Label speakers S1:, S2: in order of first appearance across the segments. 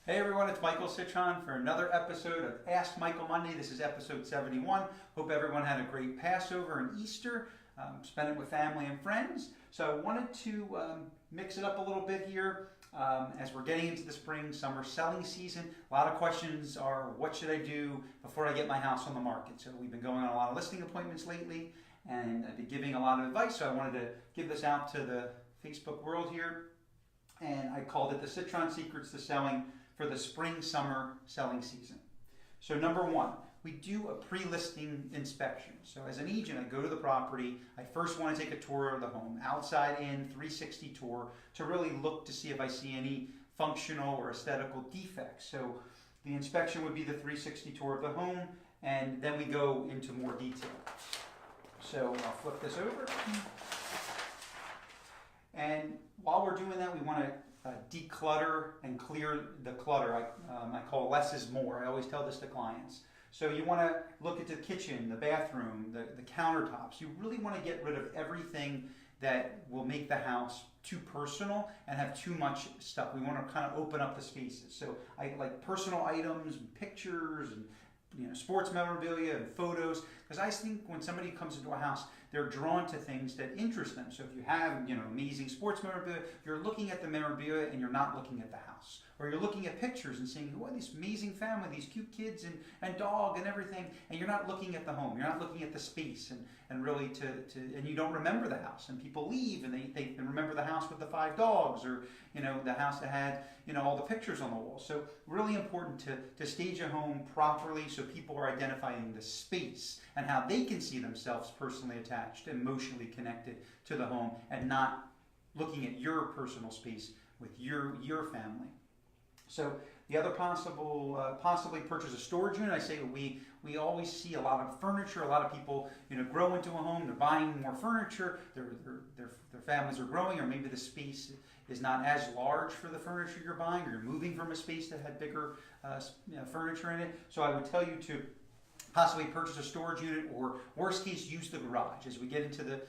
S1: Hey everyone, it's Michael Citron for another episode of Ask Michael Monday. This is episode 71. Hope everyone had a great Passover and Easter. Spent it with family and friends. So I wanted to mix it up a little bit here as we're getting into the spring, summer selling season. A lot of questions are, what should I do before I get my house on the market? So we've been going on a lot of listing appointments lately, and I've been giving a lot of advice. So I wanted to give this out to the Facebook world here. And I called it the Citron Secrets to Selling for the spring-summer selling season. So number one, we do a pre-listing inspection. So as an agent, I go to the property. I first want to take a tour of the home, outside in, 360 tour, to really look to see if I see any functional or aesthetical defects. So the inspection would be the 360 tour of the home, and then we go into more detail. So I'll flip this over. And while we're doing that, we want to declutter and clear the clutter. I call less is more. I always tell this to clients. So you want to look at the kitchen, the bathroom, the countertops. You really want to get rid of everything that will make the house too personal and have too much stuff. We want to kind of open up the spaces. So I like personal items, and pictures, and sports memorabilia and photos, because I think when somebody comes into a house, they're drawn to things that interest them. So if you have, amazing sports memorabilia, you're looking at the memorabilia and you're not looking at the house. Or you're looking at pictures and saying, oh, this amazing family, these cute kids and dog and everything, and you're not looking at the home. You're not looking at the space and really and you don't remember the house. And people leave and they remember the house with the 5 dogs, or the house that had all the pictures on the wall. So really important to stage a home properly so people are identifying the space and how they can see themselves personally attached, emotionally connected to the home, and not looking at your personal space with your family. So the other possibly purchase a storage unit. I say we always see a lot of furniture. A lot of people grow into a home. They're buying more furniture. Their families are growing, or maybe the space is not as large for the furniture you're buying, or you're moving from a space that had bigger furniture in it. So I would tell you to possibly purchase a storage unit, or worst case, use the garage. As we get into the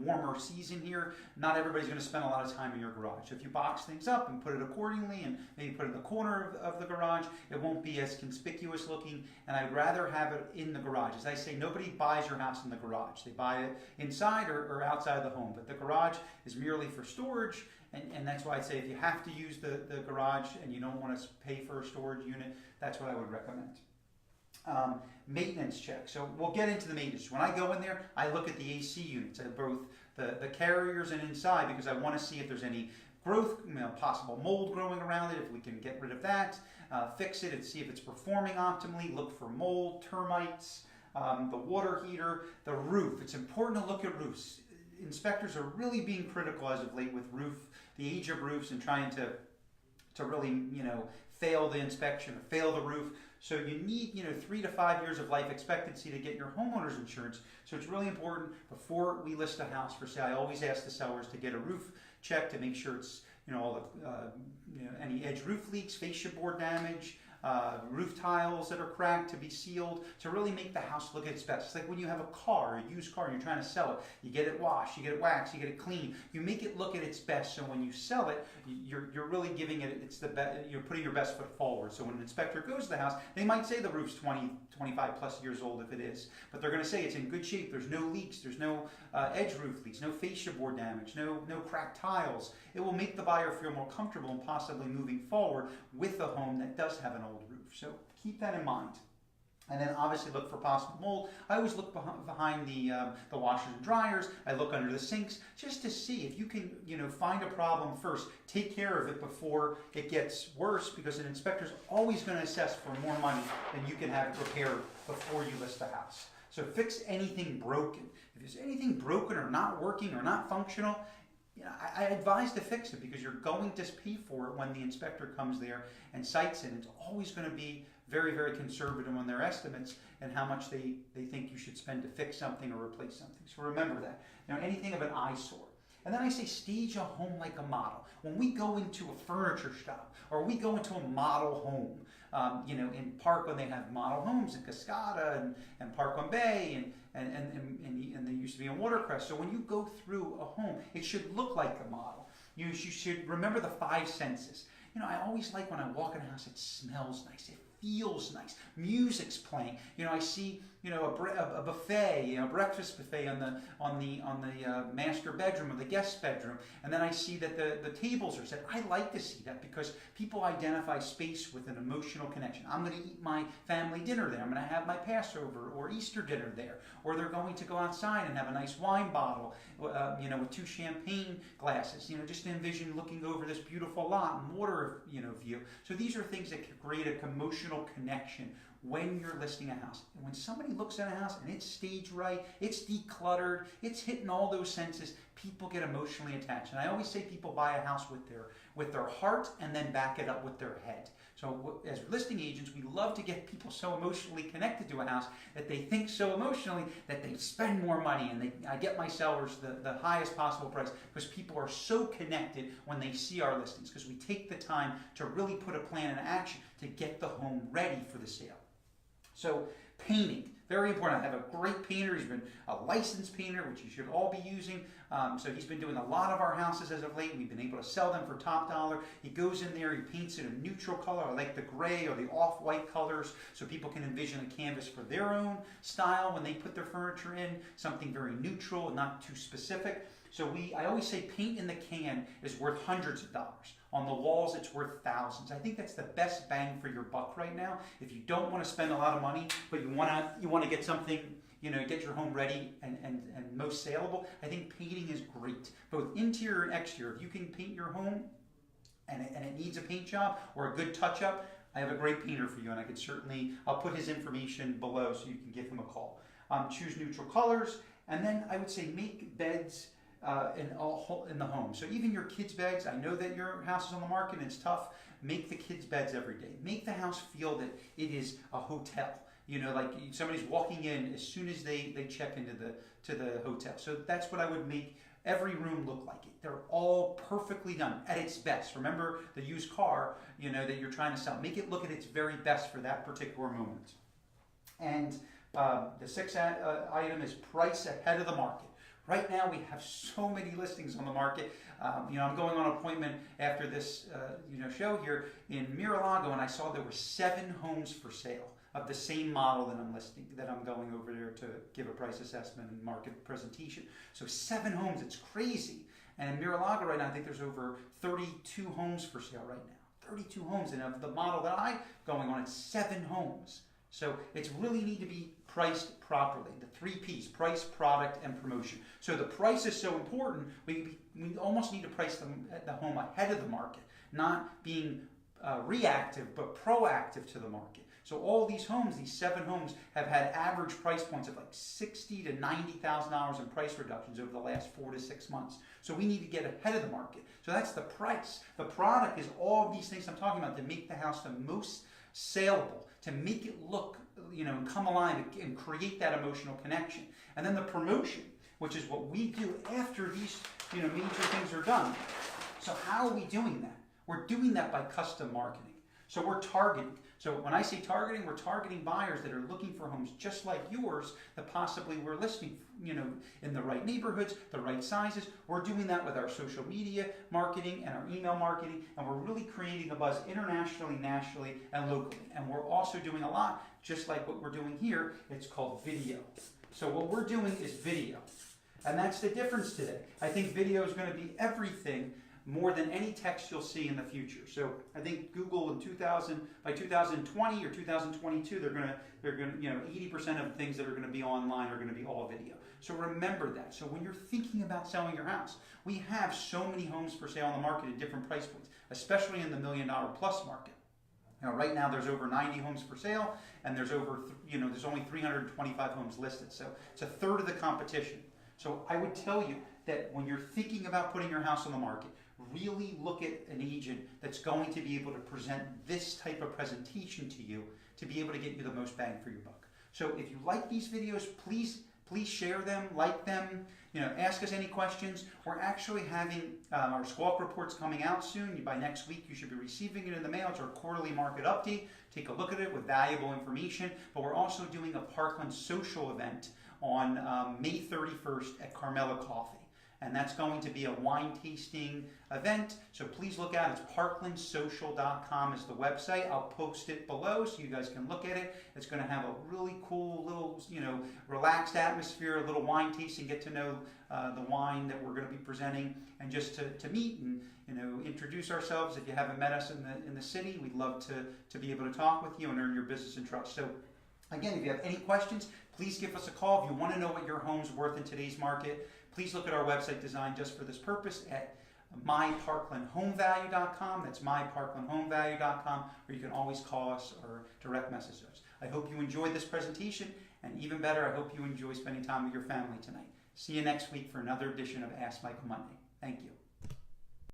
S1: warmer season here, not everybody's going to spend a lot of time in your garage. So if you box things up and put it accordingly, and maybe put it in the corner of the garage, it won't be as conspicuous looking, and I'd rather have it in the garage. As I say, nobody buys your house in the garage. They buy it inside or outside of the home, but the garage is merely for storage. And that's why I say if you have to use the garage and you don't want to pay for a storage unit, that's what I would recommend. Maintenance check. So we'll get into the maintenance. When I go in there, I look at the AC units, both the carriers and inside, because I want to see if there's any growth, possible mold growing around it, if we can get rid of that, fix it and see if it's performing optimally, look for mold, termites, the water heater, the roof. It's important to look at roofs. Inspectors are really being critical as of late with the age of roofs, and trying to really, fail the inspection or fail the roof. So you need, 3 to 5 years of life expectancy to get your homeowner's insurance. So it's really important before we list a house for sale. I always ask the sellers to get a roof check to make sure it's, all the, any edge roof leaks, fascia board damage, roof tiles that are cracked to be sealed, to really make the house look at its best. It's like when you have a car, a used car, and you're trying to sell it. You get it washed, you get it waxed, you get it clean. You make it look at its best, so when you sell it, you're really giving it, you're putting your best foot forward. So when an inspector goes to the house, they might say the roof's 20, 25 plus years old if it is, but they're going to say it's in good shape. There's no leaks, there's no edge roof leaks, no fascia board damage, no cracked tiles. It will make the buyer feel more comfortable and possibly moving forward with a home that does have an old roof. So keep that in mind. And then obviously look for possible mold. I always look behind the washers and dryers. I look under the sinks just to see if you can find a problem first. Take care of it before it gets worse, because an inspector's always going to assess for more money than you can have it repaired before you list the house. So fix anything broken. If there's anything broken or not working or not functional, I advise to fix it, because you're going to pay for it when the inspector comes there and cites it. It's always going to be very, very conservative on their estimates and how much they think you should spend to fix something or replace something. So remember that. Anything of an eyesore. And then I say stage a home like a model. When we go into a furniture shop, or we go into a model home, in Parkland they have model homes in Cascada and Parkland Bay, and they used to be in Watercrest. So when you go through a home, it should look like a model. You should remember the 5 senses. I always like when I walk in a house, it smells nice. It feels nice. Music's playing. I see, a buffet, breakfast buffet on the master bedroom or the guest bedroom, and then I see that the tables are set. I like to see that because people identify space with an emotional connection. I'm going to eat my family dinner there. I'm going to have my Passover or Easter dinner there, or they're going to go outside and have a nice wine bottle, with 2 champagne glasses. Just envision looking over this beautiful lot and water, view. So these are things that can create a emotional connection when you're listing a house. And when somebody looks at a house and it's staged right, it's decluttered, it's hitting all those senses, people get emotionally attached. And I always say people buy a house with their heart and then back it up with their head. So as listing agents, we love to get people so emotionally connected to a house that they think so emotionally that they spend more money, and I get my sellers the highest possible price because people are so connected when they see our listings, because we take the time to really put a plan in action to get the home ready for the sale. So painting, very important. I have a great painter. He's been a licensed painter, which you should all be using. So he's been doing a lot of our houses as of late. We've been able to sell them for top dollar. He goes in there, he paints it a neutral color. I like the gray or the off-white colors so people can envision a canvas for their own style when they put their furniture in, something very neutral and not too specific. So I always say paint in the can is worth hundreds of dollars. On the walls, it's worth thousands. I think that's the best bang for your buck right now. If you don't want to spend a lot of money, but you want to get something, get your home ready and most saleable, I think painting is great, both interior and exterior. If you can paint your home and it needs a paint job or a good touch-up, I have a great painter for you, and I'll put his information below so you can give him a call. Choose neutral colors, and then I would say make beds in the home. So even your kids' beds, I know that your house is on the market and it's tough. Make the kids' beds every day. Make the house feel that it is a hotel. Like somebody's walking in as soon as they check into the hotel. So that's what I would make every room look like. They're all perfectly done at its best. Remember the used car, that you're trying to sell. Make it look at its very best for that particular moment. And the 6th item is price ahead of the market. Right now, we have so many listings on the market. I'm going on an appointment after this, show here in Mar-a-Lago, and I saw there were 7 homes for sale of the same model that I'm going over there to give a price assessment and market presentation. So 7 homes, it's crazy. And in Mar-a-Lago right now, I think there's over 32 homes for sale right now. 32 homes, and of the model that I'm going on, it's 7 homes. So it's really need to be priced properly. The 3 Ps, price, product, and promotion. So the price is so important, we almost need to price the home ahead of the market, not being reactive, but proactive to the market. So all these homes, these 7 homes, have had average price points of like $60,000 to $90,000 in price reductions over the last 4 to 6 months. So we need to get ahead of the market. So that's the price. The product is all of these things I'm talking about to make the house the most saleable, to make it look, and come alive and create that emotional connection. And then the promotion, which is what we do after these, major things are done. So how are we doing that? We're doing that by custom marketing. So we're targeting. So when I say targeting, we're targeting buyers that are looking for homes just like yours that possibly we're listing, in the right neighborhoods, the right sizes. We're doing that with our social media marketing and our email marketing, and we're really creating a buzz internationally, nationally, and locally. And we're also doing a lot, just like what we're doing here. It's called video. So what we're doing is video. And that's the difference today. I think video is going to be everything more than any text you'll see in the future. So I think Google by 2020 or 2022, they're going to 80% of things that are going to be online are going to be all video. So remember that. So when you're thinking about selling your house, we have so many homes for sale on the market at different price points, especially in the $1 million plus market. Right now there's over 90 homes for sale, and there's only 325 homes listed. So it's a third of the competition. So I would tell you that when you're thinking about putting your house on the market, really look at an agent that's going to be able to present this type of presentation to you to be able to get you the most bang for your buck. So if you like these videos, please share them, like them, ask us any questions. We're actually having our squawk reports coming out soon. By next week, you should be receiving it in the mail. It's our quarterly market update. Take a look at it with valuable information. But we're also doing a Parkland social event on May 31st at Carmela Coffee. and that's going to be a wine tasting event. So please look out. It's parklandsocial.com is the website. I'll post it below so you guys can look at it. It's going to have a really cool little, relaxed atmosphere, a little wine tasting, get to know the wine that we're going to be presenting, and just to meet and introduce ourselves. If you haven't met us in the city, we'd love to be able to talk with you and earn your business and trust. So again, if you have any questions, please give us a call. If you want to know what your home's worth in today's market, please look at our website designed just for this purpose at myparklandhomevalue.com. That's myparklandhomevalue.com, or you can always call us or direct message us. I hope you enjoyed this presentation, and even better, I hope you enjoy spending time with your family tonight. See you next week for another edition of Ask Michael Monday. Thank you.